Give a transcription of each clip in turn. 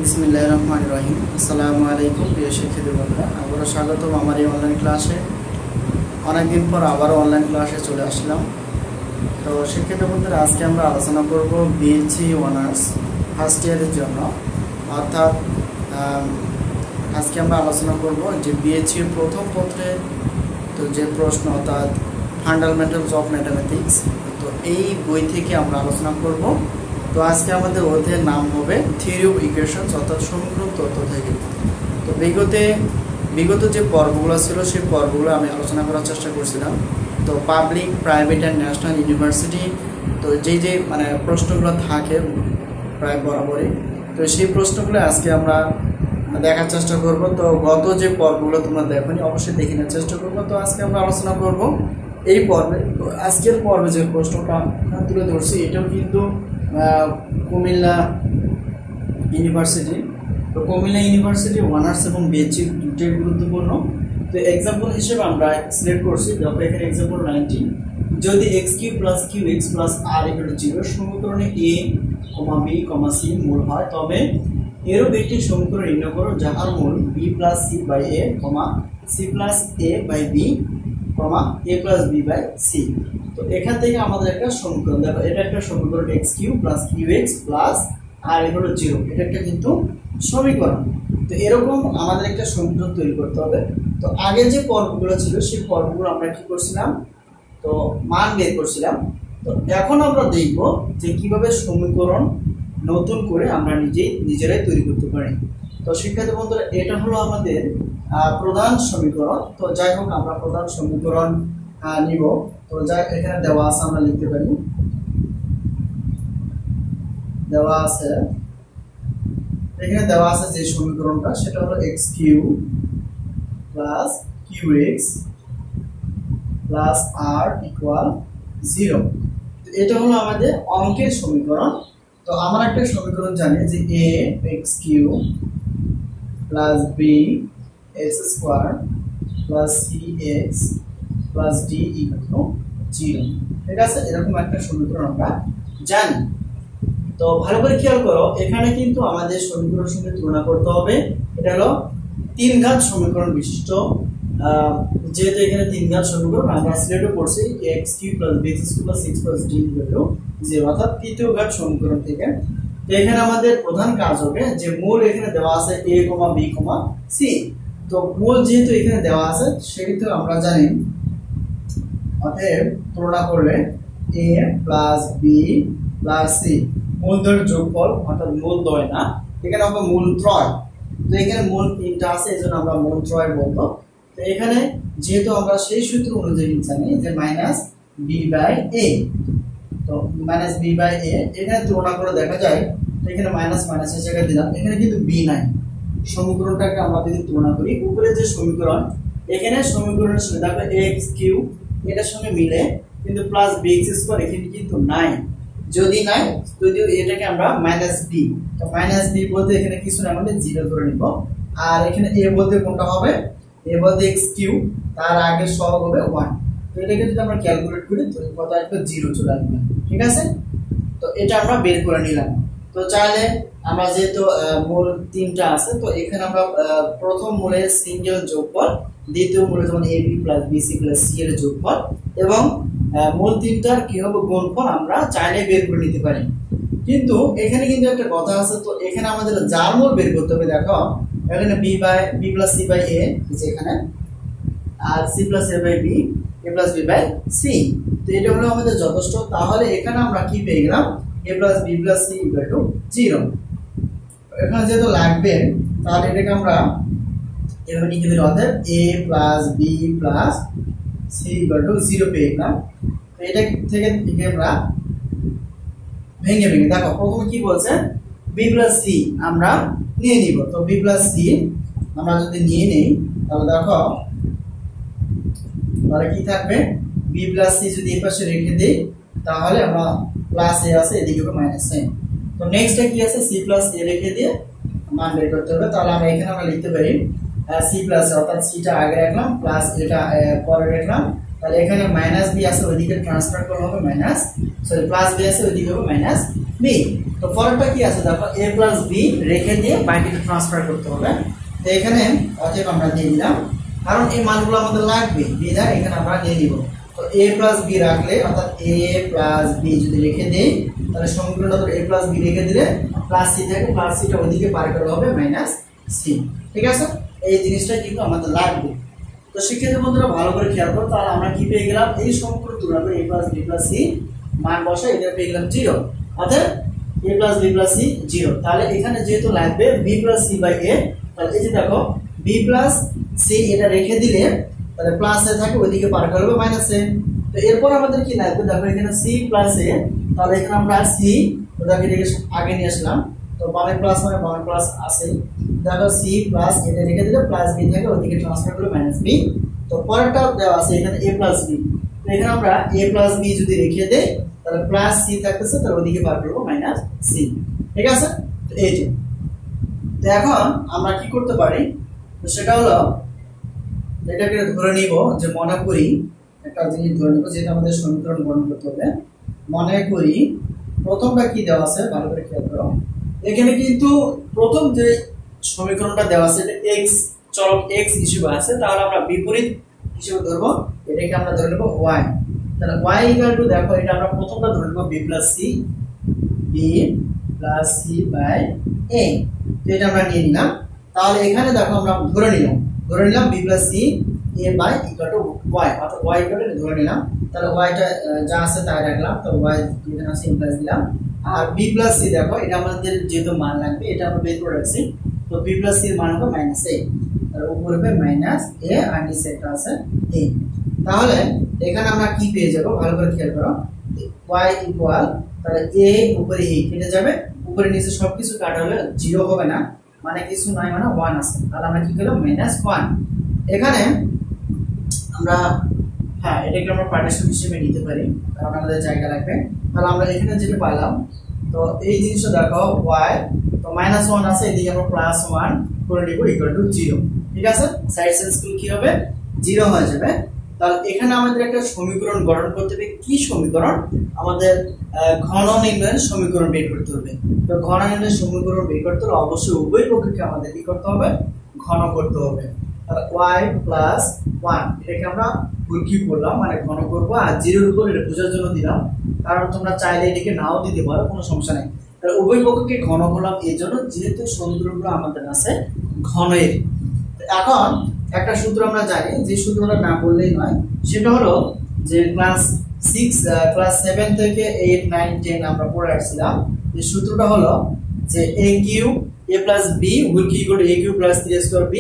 বিসমিল্লাহির রহমানির রহিম। আসসালামু আলাইকুম প্রিয় শিক্ষার্থী বন্ধুরা, আবারও স্বাগতম আমার এই অনলাইন ক্লাসে। অনেকদিন পর আবারও অনলাইন ক্লাসে চলে আসলাম। তো শিক্ষার্থী বন্ধুরা, আজকে আমরা আলোচনা করব বিএসসি অনার্স ফার্স্ট ইয়ারের জন্য, অর্থাৎ আজকে আমরা আলোচনা করব যে বিএসসি প্রথম পত্রে তো যে প্রশ্ন, অর্থাৎ ফান্ডামেন্টালস অফ ম্যাথামেটিক্স, তো এই বই থেকে আমরা আলোচনা করব। তো আজকে আমাদের অধ্যায়ের নাম হবে থিওরি অফ ইকুয়েশনস, অর্থাৎ সমীকরণ তত্ত্ব থেকে। তো বিগত যে পর্বগুলো ছিল সেই পর্বগুলো আমি আলোচনা করার চেষ্টা করছিলাম। তো public, private and national university, তো যে প্রশ্নগুলো থাকে প্রায় বরাবরই, তো সেই প্রশ্নগুলো আজকে আমরা দেখার চেষ্টা করব। তো গত যে পর্বগুলো তোমরা দেখোনি, অবশ্যই দেখে নেওয়ার চেষ্টা করবো। তো আজকে আমরা আলোচনা করব এই পর্বে। তো আজকের পর্বে যে প্রশ্নটা তুলে ধরছি, এটাও কিন্তু কুমিল্লা ইউনিভার্সিটি। তো কুমিল্লা ইউনিভার্সিটি অনার্স এবং বিএসসি দুটোই গুরুত্বপূর্ণ। তো এক্সাম্পল হিসেবে আমরা সিলেক্ট করছি, দেখো এখানে এক্সাম্পল 19, যদি x³ + qx + r = 0 সমীকরণে a, b, c মূল হয়, তবে এরূপ একটি সমীকরণ নির্ণয় করো যাহার মূল b + c/a, c + a/b, a + b/c। তো এখান থেকে আমাদের একটা সমীকরণ, দেখো এটা একটা সমীকরণ x³ + qx + r = 0, এটা একটা কিন্তু সমীকরণ। তো এরকম আমাদের একটা সমীকরণ তৈরি করতে হবে। তো আগে যে পর্বগুলো ছিল সেই পর্বগুলো আমরা কি করছিলাম, তো মান বের করছিলাম। তো এখন আমরা দেখব যে কিভাবে সমীকরণ নতুন করে আমরা নিজেরাই তৈরি করতে পারি। তো শিক্ষার্থী বন্ধুরা, এটা হলো আমাদের প্রধান সমীকরণ। তো যাই হোক, আমরা প্রধান সমীকরণ নিব। তো যাই, এখানে দেওয়া আছে, আমরা লিখতে পারি, এখানে দেওয়া আছে যে সমীকরণটা, সেটা হলো x³ + qx + r = 0। তো এটা হলো আমাদের অঙ্কের সমীকরণ। তো আমরা একটা সমীকরণ জানি যে ax³ + bx² + cx + d = 0, ঠিক আছে? এরকম একটা সমীকরণ আমরা জানি। তো ভালো করে খেয়াল করো, এখানে কিন্তু আমাদের সমীকরণের সঙ্গে তুলনা করতে হবে। এটা হলো 3 ঘাত সমীকরণ বিশিষ্ট, যেহেতু এখানে 3 ঘাত সমীকরণ, আমরা সিলেক্ট করছি x³ + bx² + c + d = 0, অর্থাৎ তৃতীয় ঘাত সমীকরণ থেকে। তো এখানে আমাদের প্রধান কাজ হবে যে মূল এখানে দেওয়া আছে a, b, c। তো মূল যেহেতু এখানে দেওয়া আছে, সেক্ষেত্রে আমরা জানি অতএব তুলনা করলে a + b + c মূলদ্বয়ের যোগফল, অর্থাৎ মূলদ্বয় না, এখানে হবে মূলত্রয়। তো এখানে মূল 3টা আছে, এজন্য আমরা মূলত্রয় বলবো। তো এখানে যেহেতু আমরা সেই সূত্র অনুযায়ী জানি যে -b/a, তো -b/a এখানে তুলনা করে দেখা যায়, এখানে মাইনাসের জায়গায় দিলাম, এখানে কিন্তু b নাই। সমীকরণটাকে আমরা যদি তুলনা করি, উপরে যে সমীকরণ, এখানে সমীকরণের সঙ্গে দেখো x³ এটার সঙ্গে মিলে, কিন্তু + bx² এখানে কিন্তু নাই। যদিও এটাকে আমরা -b, তো -b বলতে এখানে কিছু না, মানে 0 ধরে নিব। আর এখানে a বলতে কোনটা হবে, a বলতে x³ তার আগে সহগ হবে 1। তো এটাকে যদি আমরা ক্যালকুলেট করি, তো কত আসবে, 0 চলে আসবে, ঠিক আছে? তো এটা আমরা বের করে নিলাম। তো চাইলে আমরা যেহেতু মূল 3টা আছে, তো এখানে আমরা প্রথম মূলের সিঙ্গেল যোগফল, দ্বিতীয় মূলে যেমন ab + bc + c এর যোগফল, এবং মূল 3টার কি হবে গুণফল আমরা চাইলে বের করে নিতে পারি। কিন্তু এখানে কিন্তু একটা কথা আছে, তো এখানে আমাদের যার মূল বের করতে হবে। দেখো এখানে b + c/a এখানে, আর c + a/b, a + b/c। তো এটা হলো আমাদের যথেষ্ট। তাহলে এখানে আমরা কি পেয়ে গেলাম, a + b + c = 0। এখানে যেহেতু লাগবে, তাহলে এটাকে আমরা এভাবে লিখে দিই, অর্থাৎ a + b + c = 0 পেয়ে গেলাম। তো এটা থেকে আমরা ভেঙে দেখো প্রথমে কি বলছে, b + c আমরা নিয়ে নিব। তো b + c আমরা যদি নিয়ে নেই, তাহলে দেখো তাহলে কি থাকবে, b + c যদি এই পাশে রেখে দেই, তাহলে আমরা +a আছে, এদিকে হবে -a। তো নেক্সটে কি আছে, c + a রেখে দিয়ে মান বের করতে হবে। তাহলে আমরা লিখতে পারি c + a, অর্থাৎ c টা আগে রাখলাম, প্লাস এটা পরে রাখলাম, তাহলে এখানে মাইনাস বি আছে ওইদিকে ট্রান্সফার করা হবে মাইনাস সরি প্লাস বি আছে ওইদিকে হবে মাইনাস বি। তো পরেরটা কি আছে দেখো a প্লাস বি রেখে দিয়ে বাকিটা ট্রান্সফার করতে হবে। তো এখানে অতএব আমরা দিয়ে দিলাম, কারণ এই মানগুলো আমাদের লাগবে বিধায় এখানে আমরা নিয়ে নিব। তো a প্লাস বি রাখলে অর্থাৎ a প্লাস বি যদি রেখে দেই তাহলে সমীকরণটা তো a প্লাস বি রেখে দিলে প্লাস সি থাকে, প্লাস সিটা ওইদিকে পার করা হবে মাইনাস সি। ঠিক আছে, এই জিনিসটা কিন্তু আমাদের লাগবে। তো শিক্ষার্থী বন্ধুরা ভালো করে খেয়াল করো, তাহলে আমরা কি পেয়ে গেলাম, এই সমীকরণ তুলনা করে a plus b plus c মান বসাই এটা পেয়ে গেলাম 0, অর্থাৎ a plus b plus c 0। তাহলে এখানে যেহেতু লাগবে b plus c by a, তাহলে এই যে দেখো b প্লাস সি এটা রেখে দিলে তাহলে প্লাস এ থাকে ওইদিকে পার করবে মাইনাস এ। তো এরপর আমাদের কি লাগবে দেখো এখানে c প্লাস এ, তাহলে এখানে আমরা c ওটাকে আগে নিয়ে আসলাম। তো বামে প্লাস মানে বামে প্লাস আছে, দেখো c প্লাস এটা রেখে দিলে প্লাস b থাকে ওইদিকে ট্রান্সফার করলে মাইনাস b। তো পরেরটা দেওয়া আছে এখানে a প্লাস b, তো এখানে আমরা a প্লাস b যদি রেখে দেই তাহলে প্লাস c থাকতেছে, তাহলে ওইদিকে পার করব মাইনাস c। ঠিক আছে, তো এই যে তো এখন আমরা কি করতে পারি, তো সেটা হলো এটাকে ধরে নিব যে মনে করি একটা জিনিস ধরে নিব যেটা আমাদের সমীকরণ গণনা করতে হবে। মনে করি প্রথমটা কি দেওয়া আছে ভালো করে খেয়াল করো, এখানে কিন্তু প্রথম যে সমীকরণটা দেওয়া আছে এটা x চলক x হিসেবে আছে, তাহলে আমরা বিপরীত হিসেবে ধরবো এটাকে আমরা ধরে নেব y। তাহলে y ইকুয়াল টু দেখো এটা আমরা প্রথমটা ধরে নেব b plus c by a, তো এটা আমরা নিয়ে নিলাম। তাহলে এখানে দেখো আমরা ধরে নিলাম b plus c a by equal to y, অর্থাৎ y ইকুয়াল টু ধরে নিলাম। তাহলে y টা যা আছে তাই রাখলাম, তো y এখানে আছে প্লাস দিলাম। আর b প্লাস c দেখো এটা আমাদের যেহেতু মান লাগবে এটা আমরা বের করে রাখছি, তো b প্লাস c এর মান হবে মাইনাস a, আর উপরে হবে মাইনাস a আর নিচে এটা আছে a। তাহলে এখানে আমরা কি পেয়ে যাব ভালো করে খেয়াল করো, y ইকুয়াল তাহলে a উপরে a কেটে যাবে, উপরে নিচে সবকিছু কাটা হলে 0 হবে না, মানে কিছু নাই মানে 1 আছে, তাহলে আমরা কি করলাম মাইনাস 1। এখানে আমরা হ্যাঁ এটাকে আমরা পার্টিশন হিসেবে নিতে পারি কারণ আমাদের জায়গা লাগবে। তাহলে আমরা এখানে যেটা পেলাম, তো এই জিনিসটা দেখো y তো মাইনাস 1 আছে, এদিকে আমরা প্লাস 1 করে নিব ইকুয়াল টু 0। ঠিক আছে, সাইড সেন্স কি হবে 0 হয়ে যাবে। তাহলে এখানে আমাদের একটা সমীকরণ গঠন করতে হবে, কি সমীকরণ, আমাদের ঘন নির্ণয়ের সমীকরণ বের করতে হবে। তো ঘন নির্ণয়ের সমীকরণ বের করতে হলে অবশ্যই উভয় পক্ষকে আমাদের কি করতে হবে, ঘন করতে হবে। তাহলে y প্লাস 1 এটাকে আমরা কি করলাম মানে ঘন করব, আর 0 এর উপর এটা বোঝার জন্য দিলাম, কারণ তোমরা চাইলে এটাকে নাও দিতে পারো কোনো সমস্যা নেই। তাহলে উভয় পক্ষকে ঘন করলাম এই জন্য যেহেতু সমীকরণগুলো আমাদের আছে ঘনের। এখন একটা সূত্র আমরা জানি, যে সূত্রটা না বললেই নয়, সেটা হলো যে ক্লাস 7 থেকে 8 9 10 আমরা পড়ে আসছিলাম, যে সূত্রটা হলো যে a cube a plus b will be equal to a cube plus 3a square b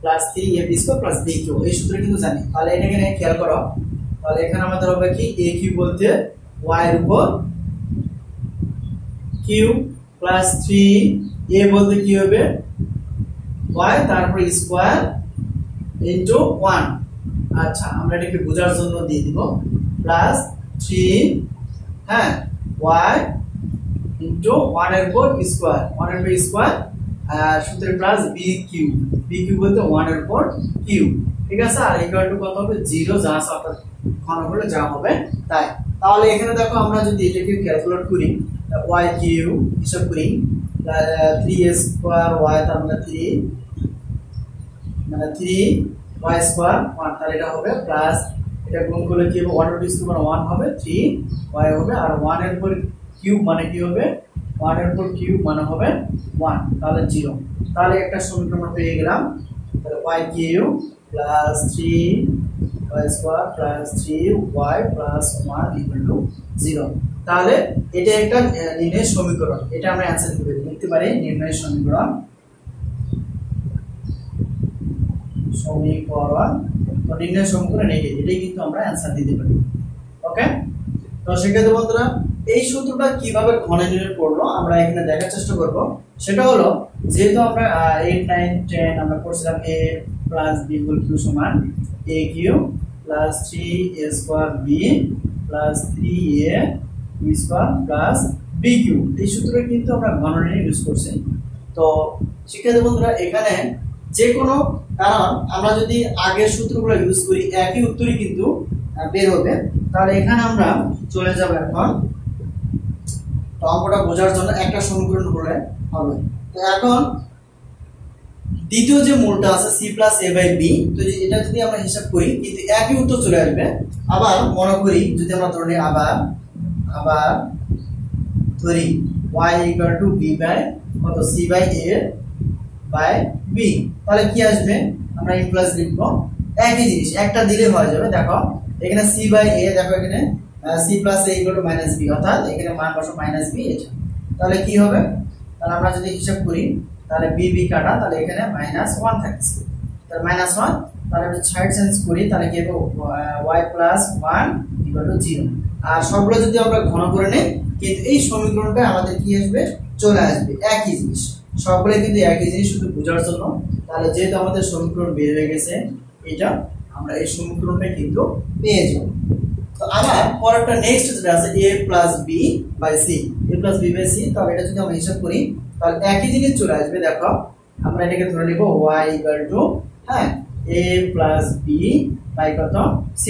plus 3ab square plus b cube, এই সূত্র কিন্তু জানি। তাহলে এটাকে নিয়ে খেয়াল করো, তাহলে এখানে আমাদের হবে কি a কিউব বলতে y এর উপর কিউব প্লাস 3a বলতে কি হবে y তারপর স্কয়ার ইনটু 1। আচ্ছা আমরা এটাকে বোঝার জন্য দিয়ে দিব প্লাস 3 হ্যাঁ y ইনটু 1 এর উপর স্কয়ার, 1 এর উপর স্কয়ার আর সূত্রে প্লাস b কিউব বলতে 1 এর উপর কিউব। ঠিক আছে, আর ইকুয়াল টু কত হবে 0, যা আছে অর্থাৎ ঘন করলে যা হবে তাই। তাহলে এখানে দেখো আমরা যদি এটাকে ক্যালকুলেট করি y কিউব হিসাব করি 3a স্কয়ার y তার মানে 3 মানে 3y স্কয়ার 1, তাহলে এটা হবে প্লাস এটা গুণ করলে কি হবে 1 এর স্কয়ার 1 হবে 3y হবে, আর 1 এর উপর কিউব মানে কি হবে 1 এর উপর কিউব মানে হবে 1, তাহলে 0। তাহলে একটা সমীকরণ পেয়ে গেলাম, তাহলে y cube plus 3y square plus 3y plus 1 equal to 0। তাহলে এটা একটা নির্ণয়ের সমীকরণ, এটা আমরা অ্যানসার করে লিখতে পারি নির্ণয়ের সমীকরণ। তো নির্ণয়ের সমীকরণ এটাই কিন্তু আমরা অ্যানসার দিতে পারি। ওকে, তো সেক্ষেত্রে বন্ধুরা এই সূত্রটা কিভাবে ঘন নির্ণয় করলো আমরা এখানে দেখার চেষ্টা করব। সেটা হলো যেহেতু আমরা 8 9 10 আমরা পড়ছিলাম a plus b equal q সমান a cube plus 3a square b plus 3a square plus b cube, এই সূত্রটা কিন্তু আমরা ঘন নির্ণয় ইউজ করছি। তো শিক্ষার্থী বন্ধুরা এখানে যে কোনো, কারণ আমরা যদি আগের সূত্রগুলো ইউজ করি একই উত্তরই কিন্তু বের হবে। তাহলে এখানে আমরা চলে যাব এখন অঙ্কটা বোঝার জন্য একটা সমীকরণ হলে হবে। তো এখন দ্বিতীয় যে মূলটা আছে c plus a by b, তো এটা যদি আমরা হিসাব করি কিন্তু একই উত্তর চলে আসবে। আবার মনে করি যদি আমরা ধরি আবার ধরি y equal to b by কত c by a by b, তাহলে কি আসবে? আমরা ইনপ্লাস লিখবো, একই জিনিস একটা দিলে হয়ে যাবে। দেখো এখানে c বাই a, দেখো এখানে c plus a equal to minus b, অর্থাৎ এখানে মান বসো মাইনাস b এটা। তাহলে কি হবে? তাহলে আমরা যদি হিসাব করি তাহলে b b কাটা, তাহলে এখানে মাইনাস 1 থাকছে, তাহলে মাইনাস 1। তাহলে সাইড চেঞ্জ করি, তাহলে কি হবে? y plus 1 equal to 0। আর সবগুলো যদি আমরা ঘন করে নেই কিন্তু এই সমীকরণটা আমাদের কি আসবে? চলে আসবে একই জিনিস, সবগুলো কিন্তু একই জিনিস, শুধু বোঝার জন্য। তাহলে যেহেতু আমাদের সমীকরণ বের হয়ে গেছে, এটা আমরা এই সমীকরণটা কিন্তু পেয়ে যাব। তো আবার পরেরটা নেক্সট যেটা আছে a plus b by c, a plus b by c, তাহলে এটা যদি আমরা হিসাব করি তাহলে একই জিনিস চলে আসবে। দেখো আমরা এটাকে ধরে নিব y equal to a plus b by কত c।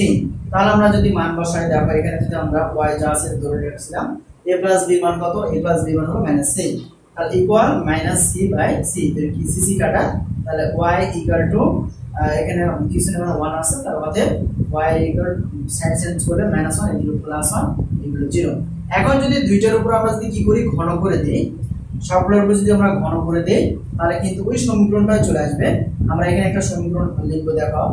তাহলে আমরা যদি মান বসাই, দেখো এখানে যদি আমরা y যা আছে ধরে রেখেছিলাম, a প্লাস b মান কত? a প্লাস b মান হলো মাইনাস c, তাহলে equal minus c by c, এর কি c c কাটা, তাহলে y ইকুয়াল টু এখানে কিছু না 1 আছে, তার মধ্যে y ইকুয়াল সাইড চেঞ্জ করে মাইনাস 1 ইনটু প্লাস 1 ইনটু 0। এখন যদি দুইটার উপর আমরা যদি কি করি? ঘন করে দেই, সবগুলোর উপর যদি আমরা ঘন করে দেই তাহলে কিন্তু ওই সমীকরণটা চলে আসবে। আমরা এখানে একটা সমীকরণ লিখবো, দেখো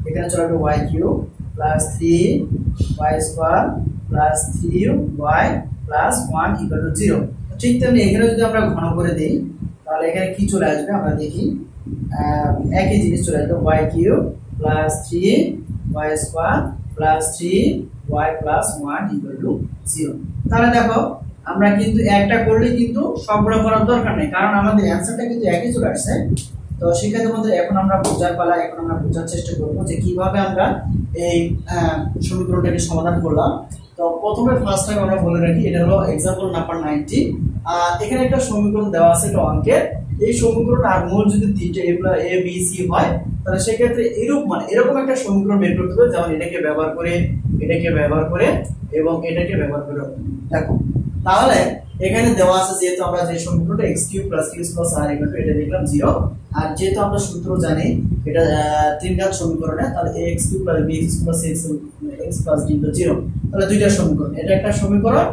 এখানে চলে আসবে y cube plus 3y square plus 3y plus 1 equal to 0। ঠিক তেমনি এখানে যদি আমরা ঘন করে দেই তাহলে এখানে কি চলে আসবে? আমরা দেখি, একই জিনিস চলে আসবে, y cube plus 3y square plus 3y plus 1 equal to 0। তাহলে দেখো আমরা কিন্তু একটা করলে কিন্তু সবগুলো করার দরকার নেই, কারণ আমাদের অ্যানসারটা কিন্তু একই চলে আসছে। তো শিক্ষার্থীদের মধ্যে এখন আমরা বোঝার পালা, এখন আমরা বোঝার চেষ্টা করব যে কিভাবে আমরা এই সমীকরণটাকে সমাধান করলাম। তো প্রথমে ফার্স্ট টাইম আমরা বলে রাখি, এটা হলো एग्जांपल নাম্বার 90। এখানে একটা সমীকরণ দেওয়া আছে একটা অঙ্কের, এই সমীকরণ আর মূল যদি তিনটে a b c হয় তাহলে সেক্ষেত্রে এরকম একটা সমীকরণ বের করতে হবে, যেমন এটাকে ব্যবহার করে এবং এটাকে ব্যবহার করে। দেখো তাহলে এখানে দেওয়া আছে, যেহেতু আমরা যে সমীকরণটা x cube plus q plus r equal to এটা লিখলাম 0, আর যেহেতু আমরা সূত্র জানি এটা তিন ঘাত সমীকরণে, তাহলে x cube plus bx plus x plus d equal 0। তাহলে দুইটা সমীকরণ, এটা একটা সমীকরণ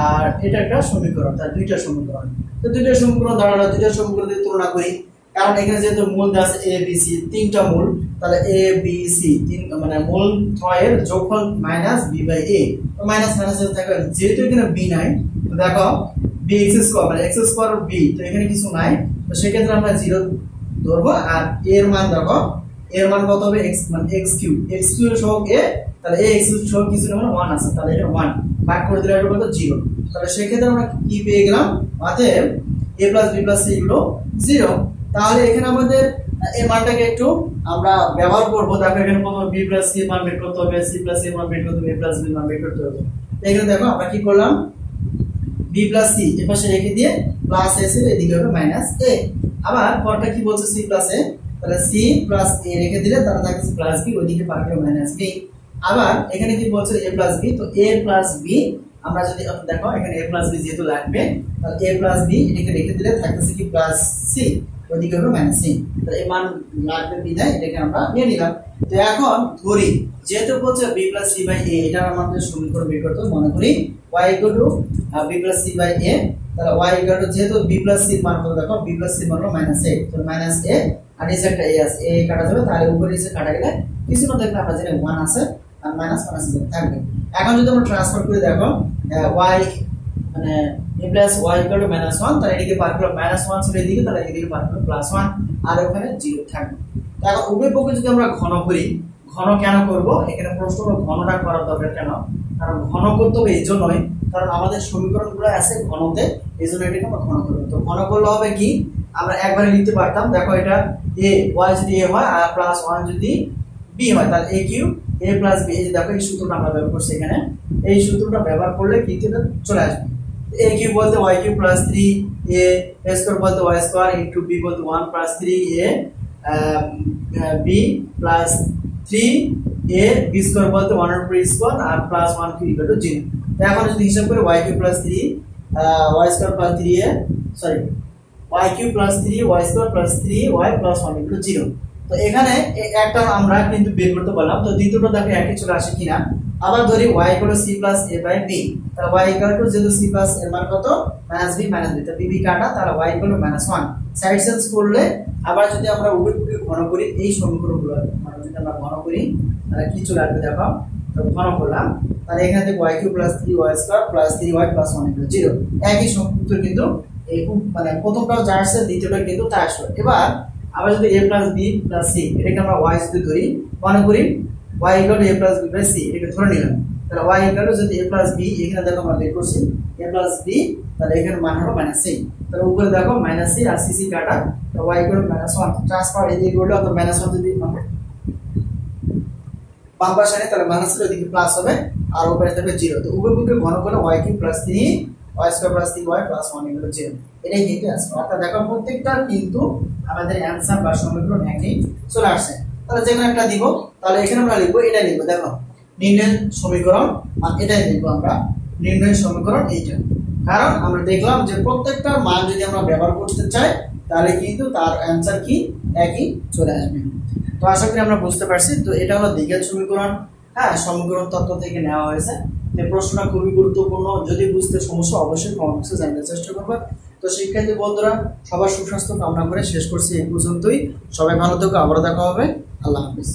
আর এটা একটা সমীকরণ, তাহলে দুইটা সমীকরণ। তো দুইটা সমীকরণ দাঁড়ালো, দুইটা সমীকরণ দিয়ে তুলনা করি, কারণ এখানে যেহেতু মূল দেওয়া আছে a b c, তিনটা মূল, তাহলে a b c তিন মানে মূল ত্রয়ের যোগফল মাইনাস b বাই a, তো মাইনাস মাইনাস থাকে, যেহেতু এখানে b নাই, তো দেখো bx স্কয়ার মানে x স্কয়ার b, তো এখানে কিছু নাই, তো সেক্ষেত্রে আমরা 0 ধরবো। আর এর মান দেখো, এর মান কত হবে? x মানে x কিউব সহগ a, তাহলে a x কিউব সহগ কিছু না 1 আছে, তাহলে এটা 1 ভাগ করে দিলে এটা কত? 0। তাহলে সেক্ষেত্রে আমরা কি পেয়ে গেলাম? অতএব a plus b plus c হলো 0। তাহলে এখানে আমাদের এই মানটাকে একটু আমরা ব্যবহার করব। দেখো এখানে প্রথমে b প্লাস c মান বের করতে হবে, c প্লাস a মান বের করতে হবে, a প্লাস b মান বের করতে হবে। এখানে দেখো আমরা কি করলাম? b প্লাস c এর পাশে রেখে দিয়ে প্লাস a এর এদিকে হবে মাইনাস a। আবার পরটা কি বলছে? c প্লাস a, তাহলে c প্লাস a রেখে দিলে তার থাকে প্লাস b, ওইদিকে পার করে মাইনাস b। আবার এখানে কি বলছে? a প্লাস b, তো a প্লাস b আমরা যদি দেখো এখানে a প্লাস b যেহেতু লাগবে, তাহলে a প্লাস b এটাকে রেখে দিলে থাকতেছে কি প্লাস c, ওইদিকে হবে মাইনাস c। তাহলে এই মান লাগবে বিধায় এটাকে আমরা নিয়ে নিলাম। তো এখন ধরি যেহেতু বলছে b plus c by a, এটা আমাদের সমীকরণ বের করতে মনে করি y equal to b plus c by a, তাহলে y ইকুয়াল টু যেহেতু b প্লাস c মান কত? দেখো b প্লাস c মান হলো মাইনাস a, তো মাইনাস a আর নিচে একটা a আছে, a কাটা যাবে, তাহলে উপরে নিচে কাটা গেলে কিছু না থাকলে আমরা জানি 1 আছে আর মাইনাস মাইনাস থাকবে। এখন যদি আমরা ট্রান্সফার করে দেখো y মানে a plus y equal to minus 1, তাহলে এদিকে পার করলে মাইনাস 1 ছিল এদিকে, তাহলে এদিকে পার করলে প্লাস 1 আর ওখানে 0 থাকবে। এখন উভয় পক্ষে যদি আমরা ঘন করি, ঘন কেন করব? এখানে প্রশ্ন হলো ঘনটা করার দরকার কেন? কারণ ঘন করতে হবে এই জন্যই কারণ আমাদের সমীকরণগুলো আছে ঘনতে, এই জন্য এটাকে আমরা ঘন করব। তো ঘন করলে হবে কি? আমরা একবারে লিখতে পারতাম, দেখো এটা a y যদি a হয় আর প্লাস 1 যদি b হয়, তাহলে a cube a plus b, এই যে দেখো এই সূত্রটা আমরা ব্যবহার করছি এখানে, এই সূত্রটা ব্যবহার করলে কিন্তু এটা চলে আসবে। a কিউব বলতে y cube plus 3a square বলতে y স্কয়ার ইনটু b বলতে 1 plus 3a b plus 3 a b square বলতে 1 এর উপর স্কয়ার আর প্লাস 1 কিউব ইকুয়াল টু 0। তো এখন যদি হিসাব করে y cube plus 3 y square plus 3a sorry y cube plus 3 y square plus 3y plus 1 equal to 0। তো এখানে একটা আমরা কিন্তু বের করতে পারলাম। তো দ্বিতীয়টা দেখে একই চলে আসে কিনা। আবার ধরি y equal to c plus a by b। তাহলে y ইকুয়াল টু যেহেতু c প্লাস এর মান কত মাইনাস b মাইনাস b, তো b কাটা, তাহলে y equal to minus 1। Side change করলে আবার যদি আমরা উভয়পক্ষকে ঘন করি এই সমীকরণগুলো মানে যদি আমরা ঘন করি তাহলে কি চলে আসবে দেখো। তো ঘন করলাম তাহলে এখান থেকে y cube plus 3y square plus 3y plus 1 equal 0। একই সূত্র কিন্তু এই মানে প্রথমটাও যা আসছে দ্বিতীয়টা কিন্তু তা আসবে। এবার আবার যদি a plus b plus c এটাকে আমরা y যদি ধরি মনে করি y equal to a plus b by c এটাকে ধরে নিলাম। তাহলে y ইকুয়াল টু যদি a প্লাস b এখানে দেখো আমরা বের করছি a প্লাস b, তাহলে এখানে মান হবে মাইনাস c। তাহলে উপরে দেখো মাইনাস c আর c c কাটা, তো y equal to minus 1 transfer এদিকে করলে অত মাইনাস 1 যদি বাম পাশে আনি তাহলে মাইনাস এর দিকে প্লাস হবে আর উপরে থাকবে 0। তো উভয়পক্ষকে ঘন করলে y cube plus 3 y square plus 3y plus 1 equal to 0। এটাই কিন্তু আসবে। অর্থাৎ দেখো প্রত্যেকটা কিন্তু আমাদের অ্যানসার বা সমীকরণ একই চলে আসছে। তাহলে যেকোনো একটা দিব, তাহলে এখানে আমরা লিখব এটাই লিখব দেখো নির্ণয় সমীকরণ, আর এটাই লিখব আমরা নির্ণয় সমীকরণ এইটা। কারণ আমরা দেখলাম যে প্রত্যেকটা মান যদি আমরা ব্যবহার করতে চাই তাহলে কিন্তু তার অ্যানসার কি একই চলে আসবে। তো আশা করি আমরা বুঝতে পারছি। তো এটা হলো দ্বিঘাত সমীকরণ, হ্যাঁ সমীকরণ তত্ত্ব থেকে নেওয়া হয়েছে। এই প্রশ্নটা খুবই গুরুত্বপূর্ণ, যদি বুঝতে সমস্যা অবশ্যই কমেন্ট বক্সে জানাতে চেষ্টা করবে। তো শিক্ষার্থী বন্ধুরা সবার সুস্বাস্থ্য কামনা করে শেষ করছি এই পর্যন্তই। সবাই ভালো থেকো, আবারও দেখা হবে। আল্লাহ হাফেজ।